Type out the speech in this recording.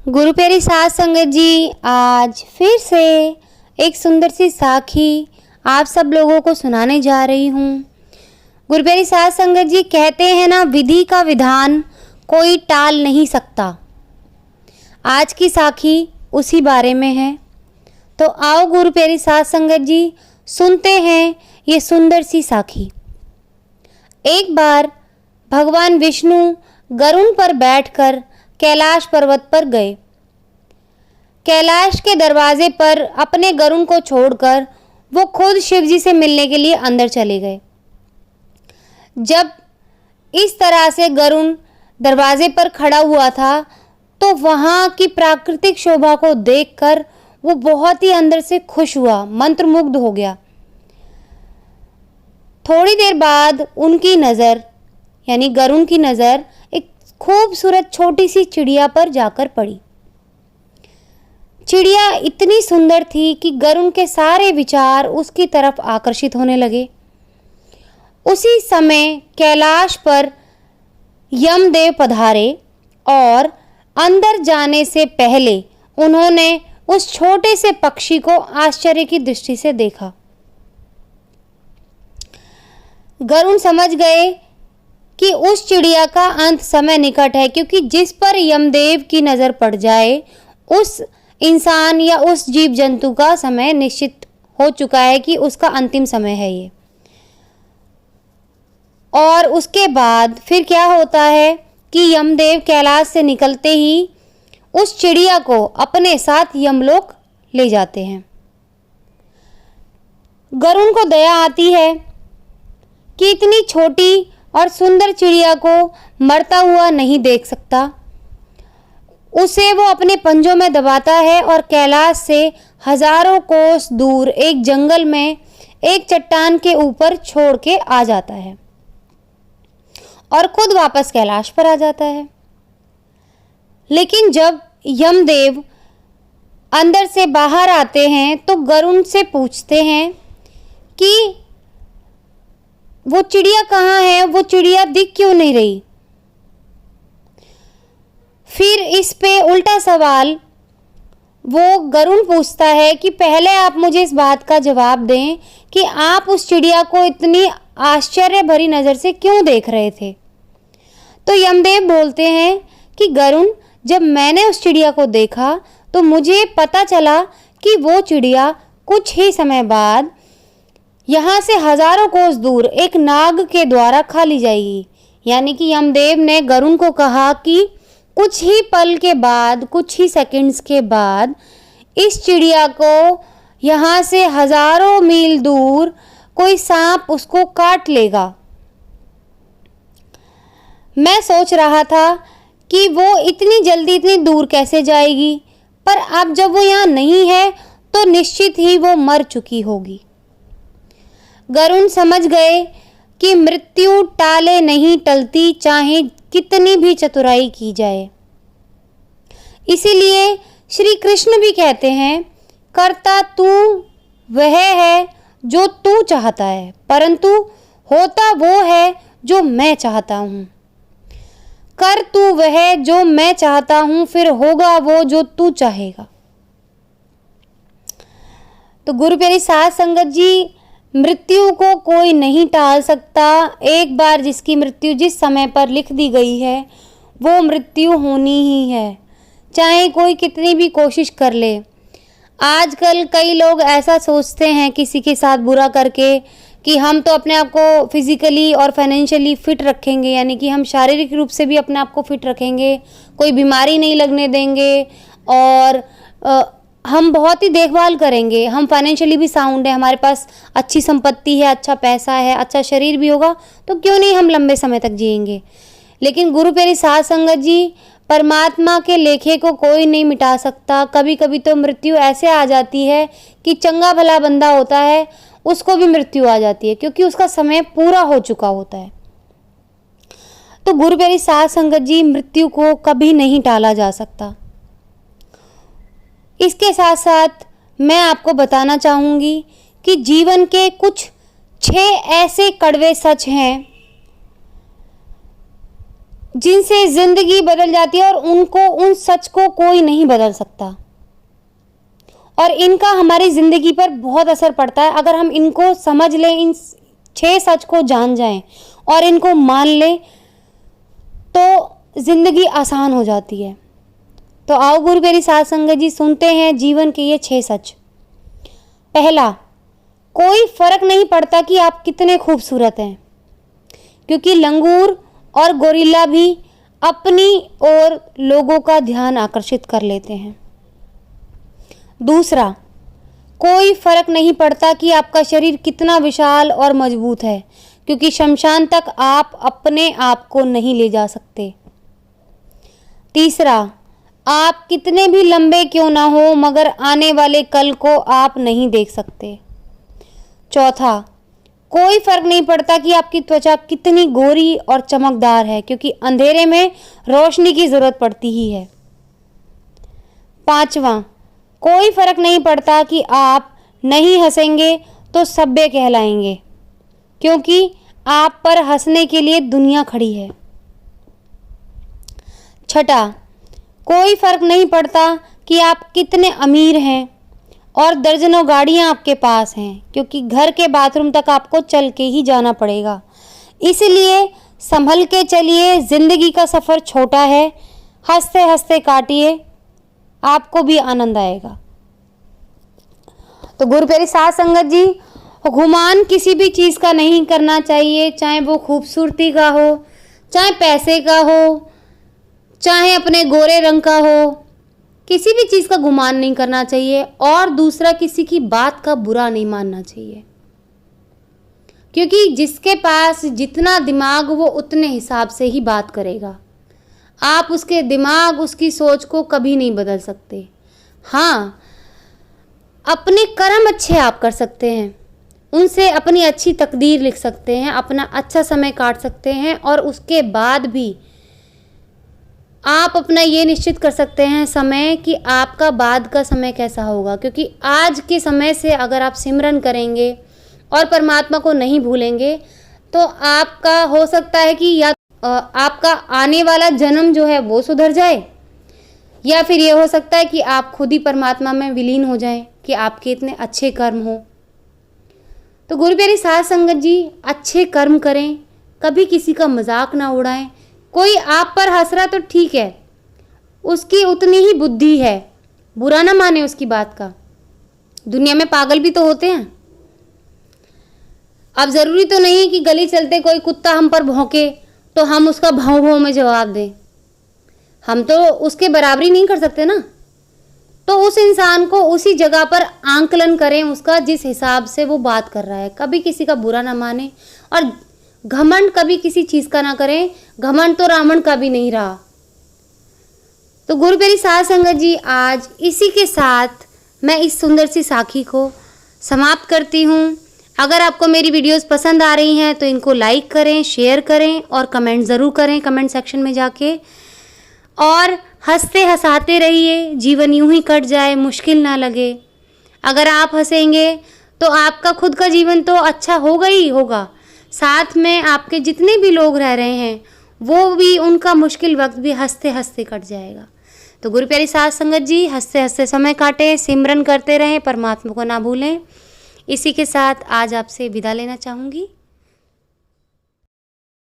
गुरु प्यारी साध संगत जी, आज फिर से एक सुंदर सी साखी आप सब लोगों को सुनाने जा रही हूँ। गुरु प्यारी साध संगत जी कहते हैं ना, विधि का विधान कोई टाल नहीं सकता। आज की साखी उसी बारे में है। तो आओ गुरु प्यारी साध संगत जी सुनते हैं ये सुंदर सी साखी। एक बार भगवान विष्णु गरुड़ पर बैठकर कैलाश पर्वत पर गए। कैलाश के दरवाजे पर अपने गरुड़ को छोड़कर वो खुद शिव जी से मिलने के लिए अंदर चले गए। जब इस तरह से गरुड़ दरवाजे पर खड़ा हुआ था तो वहाँ की प्राकृतिक शोभा को देखकर वो बहुत ही अंदर से खुश हुआ, मंत्रमुग्ध हो गया। थोड़ी देर बाद उनकी नज़र यानी गरुड़ की नज़र एक खूबसूरत छोटी सी चिड़िया पर जाकर पड़ी। चिड़िया इतनी सुंदर थी कि गरुड़ के सारे विचार उसकी तरफ आकर्षित होने लगे। उसी समय कैलाश पर यमदेव पधारे और अंदर जाने से पहले उन्होंने उस छोटे से पक्षी को आश्चर्य की दृष्टि से देखा। गरुड़ समझ गए कि उस चिड़िया का अंत समय निकट है, क्योंकि जिस पर यमदेव की नज़र पड़ जाए उस इंसान या उस जीव जंतु का समय निश्चित हो चुका है कि उसका अंतिम समय है ये। और उसके बाद फिर क्या होता है कि यमदेव कैलाश से निकलते ही उस चिड़िया को अपने साथ यमलोक ले जाते हैं। गरुड़ को दया आती है कि इतनी छोटी और सुंदर चिड़िया को मरता हुआ नहीं देख सकता। उसे वो अपने पंजों में दबाता है और कैलाश से हजारों कोस दूर एक जंगल में एक चट्टान के ऊपर छोड़ के आ जाता है और खुद वापस कैलाश पर आ जाता है। लेकिन जब यमदेव अंदर से बाहर आते हैं तो गरुड़ से पूछते हैं कि वो चिड़िया कहाँ है, वो चिड़िया दिख क्यों नहीं रही। फिर इस पे उल्टा सवाल वो गरुड़ पूछता है कि पहले आप मुझे इस बात का जवाब दें कि आप उस चिड़िया को इतनी आश्चर्य भरी नज़र से क्यों देख रहे थे। तो यमदेव बोलते हैं कि गरुड़, जब मैंने उस चिड़िया को देखा तो मुझे पता चला कि वो चिड़िया कुछ ही समय बाद यहाँ से हजारों कोस दूर एक नाग के द्वारा खा ली जाएगी। यानी कि यमदेव ने गरुड़ को कहा कि कुछ ही पल के बाद, कुछ ही सेकंड्स के बाद इस चिड़िया को यहाँ से हजारों मील दूर कोई सांप उसको काट लेगा। मैं सोच रहा था कि वो इतनी जल्दी इतनी दूर कैसे जाएगी, पर अब जब वो यहाँ नहीं है तो निश्चित ही वो मर चुकी होगी। गरुड़ समझ गए कि मृत्यु टाले नहीं टलती, चाहे कितनी भी चतुराई की जाए। इसीलिए श्री कृष्ण भी कहते हैं, करता तू वह है जो तू चाहता है, परंतु होता वो है जो मैं चाहता हूँ। कर तू वह जो मैं चाहता हूँ, फिर होगा वो जो तू चाहेगा। तो गुरु प्यारी साध संगत जी, मृत्यु को कोई नहीं टाल सकता। एक बार जिसकी मृत्यु जिस समय पर लिख दी गई है वो मृत्यु होनी ही है, चाहे कोई कितनी भी कोशिश कर ले। आजकल कई लोग ऐसा सोचते हैं किसी के साथ बुरा करके कि हम तो अपने आप को फिजिकली और फाइनेंशियली फिट रखेंगे, यानी कि हम शारीरिक रूप से भी अपने आप को फिट रखेंगे, कोई बीमारी नहीं लगने देंगे और हम बहुत ही देखभाल करेंगे। हम फाइनेंशियली भी साउंड है, हमारे पास अच्छी संपत्ति है, अच्छा पैसा है, अच्छा शरीर भी होगा, तो क्यों नहीं हम लंबे समय तक जिएंगे। लेकिन गुरु प्यारी साध संगत जी, परमात्मा के लेखे को कोई नहीं मिटा सकता। कभी कभी तो मृत्यु ऐसे आ जाती है कि चंगा भला बंदा होता है उसको भी मृत्यु आ जाती है, क्योंकि उसका समय पूरा हो चुका होता है। तो गुरु प्यारी साध संगत जी, मृत्यु को कभी नहीं टाला जा सकता। इसके साथ साथ मैं आपको बताना चाहूँगी कि जीवन के कुछ 6 ऐसे कड़वे सच हैं जिनसे जिंदगी बदल जाती है और उनको, उन सच को कोई नहीं बदल सकता और इनका हमारी ज़िंदगी पर बहुत असर पड़ता है। अगर हम इनको समझ लें, इन 6 सच को जान जाएं और इनको मान लें तो ज़िंदगी आसान हो जाती है। तो आओ गुरु प्यारी साध संगत जी सुनते हैं जीवन के ये 6 सच। पहला, कोई फर्क नहीं पड़ता कि आप कितने खूबसूरत हैं, क्योंकि लंगूर और गोरिल्ला भी अपनी ओर लोगों का ध्यान आकर्षित कर लेते हैं। दूसरा, कोई फर्क नहीं पड़ता कि आपका शरीर कितना विशाल और मजबूत है, क्योंकि शमशान तक आप अपने आप को नहीं ले जा सकते। तीसरा, आप कितने भी लंबे क्यों ना हो, मगर आने वाले कल को आप नहीं देख सकते। चौथा, कोई फर्क नहीं पड़ता कि आपकी त्वचा कितनी गोरी और चमकदार है, क्योंकि अंधेरे में रोशनी की जरूरत पड़ती ही है। पांचवा, कोई फर्क नहीं पड़ता कि आप नहीं हंसेंगे तो सभ्य कहलाएंगे, क्योंकि आप पर हंसने के लिए दुनिया खड़ी है। छठा, कोई फर्क नहीं पड़ता कि आप कितने अमीर हैं और दर्जनों गाड़ियां आपके पास हैं, क्योंकि घर के बाथरूम तक आपको चल के ही जाना पड़ेगा। इसलिए संभल के चलिए, जिंदगी का सफ़र छोटा है, हंसते हंसते काटिए, आपको भी आनंद आएगा। तो गुरु प्यारी साध संगत जी, गुमान किसी भी चीज़ का नहीं करना चाहिए, चाहे वो खूबसूरती का हो, चाहे पैसे का हो, चाहे अपने गोरे रंग का हो, किसी भी चीज़ का गुमान नहीं करना चाहिए। और दूसरा, किसी की बात का बुरा नहीं मानना चाहिए, क्योंकि जिसके पास जितना दिमाग वो उतने हिसाब से ही बात करेगा। आप उसके दिमाग, उसकी सोच को कभी नहीं बदल सकते। हाँ, अपने कर्म अच्छे आप कर सकते हैं, उनसे अपनी अच्छी तकदीर लिख सकते हैं, अपना अच्छा समय काट सकते हैं, और उसके बाद भी आप अपना ये निश्चित कर सकते हैं समय कि आपका बाद का समय कैसा होगा। क्योंकि आज के समय से अगर आप सिमरन करेंगे और परमात्मा को नहीं भूलेंगे तो आपका हो सकता है कि या आपका आने वाला जन्म जो है वो सुधर जाए, या फिर ये हो सकता है कि आप खुद ही परमात्मा में विलीन हो जाएं कि आपके इतने अच्छे कर्म हो। तो गुरु प्यारी साध संगत जी, अच्छे कर्म करें, कभी किसी का मजाक ना उड़ाएं। कोई आप पर हंस रहा तो ठीक है, उसकी उतनी ही बुद्धि है, बुरा ना माने उसकी बात का। दुनिया में पागल भी तो होते हैं। अब ज़रूरी तो नहीं कि गली चलते कोई कुत्ता हम पर भौंके तो हम उसका भाव भाव में जवाब दें। हम तो उसके बराबरी नहीं कर सकते ना। तो उस इंसान को उसी जगह पर आंकलन करें उसका, जिस हिसाब से वो बात कर रहा है। कभी किसी का बुरा ना माने और घमंड कभी किसी चीज़ का ना करें। घमंड तो रावण का भी नहीं रहा। तो गुरु प्यारी साध संगत जी, आज इसी के साथ मैं इस सुंदर सी साखी को समाप्त करती हूँ। अगर आपको मेरी वीडियोस पसंद आ रही हैं तो इनको लाइक करें, शेयर करें और कमेंट ज़रूर करें कमेंट सेक्शन में जाके। और हंसते हंसाते रहिए, जीवन यूं ही कट जाए, मुश्किल ना लगे। अगर आप हंसेंगे तो आपका खुद का जीवन तो अच्छा होगा ही होगा, साथ में आपके जितने भी लोग रह रहे हैं वो भी, उनका मुश्किल वक्त भी हंसते हंसते कट जाएगा। तो गुरु प्यारी साध संगत जी, हंसते हंसते समय काटें, सिमरन करते रहें, परमात्मा को ना भूलें। इसी के साथ आज आपसे विदा लेना चाहूँगी।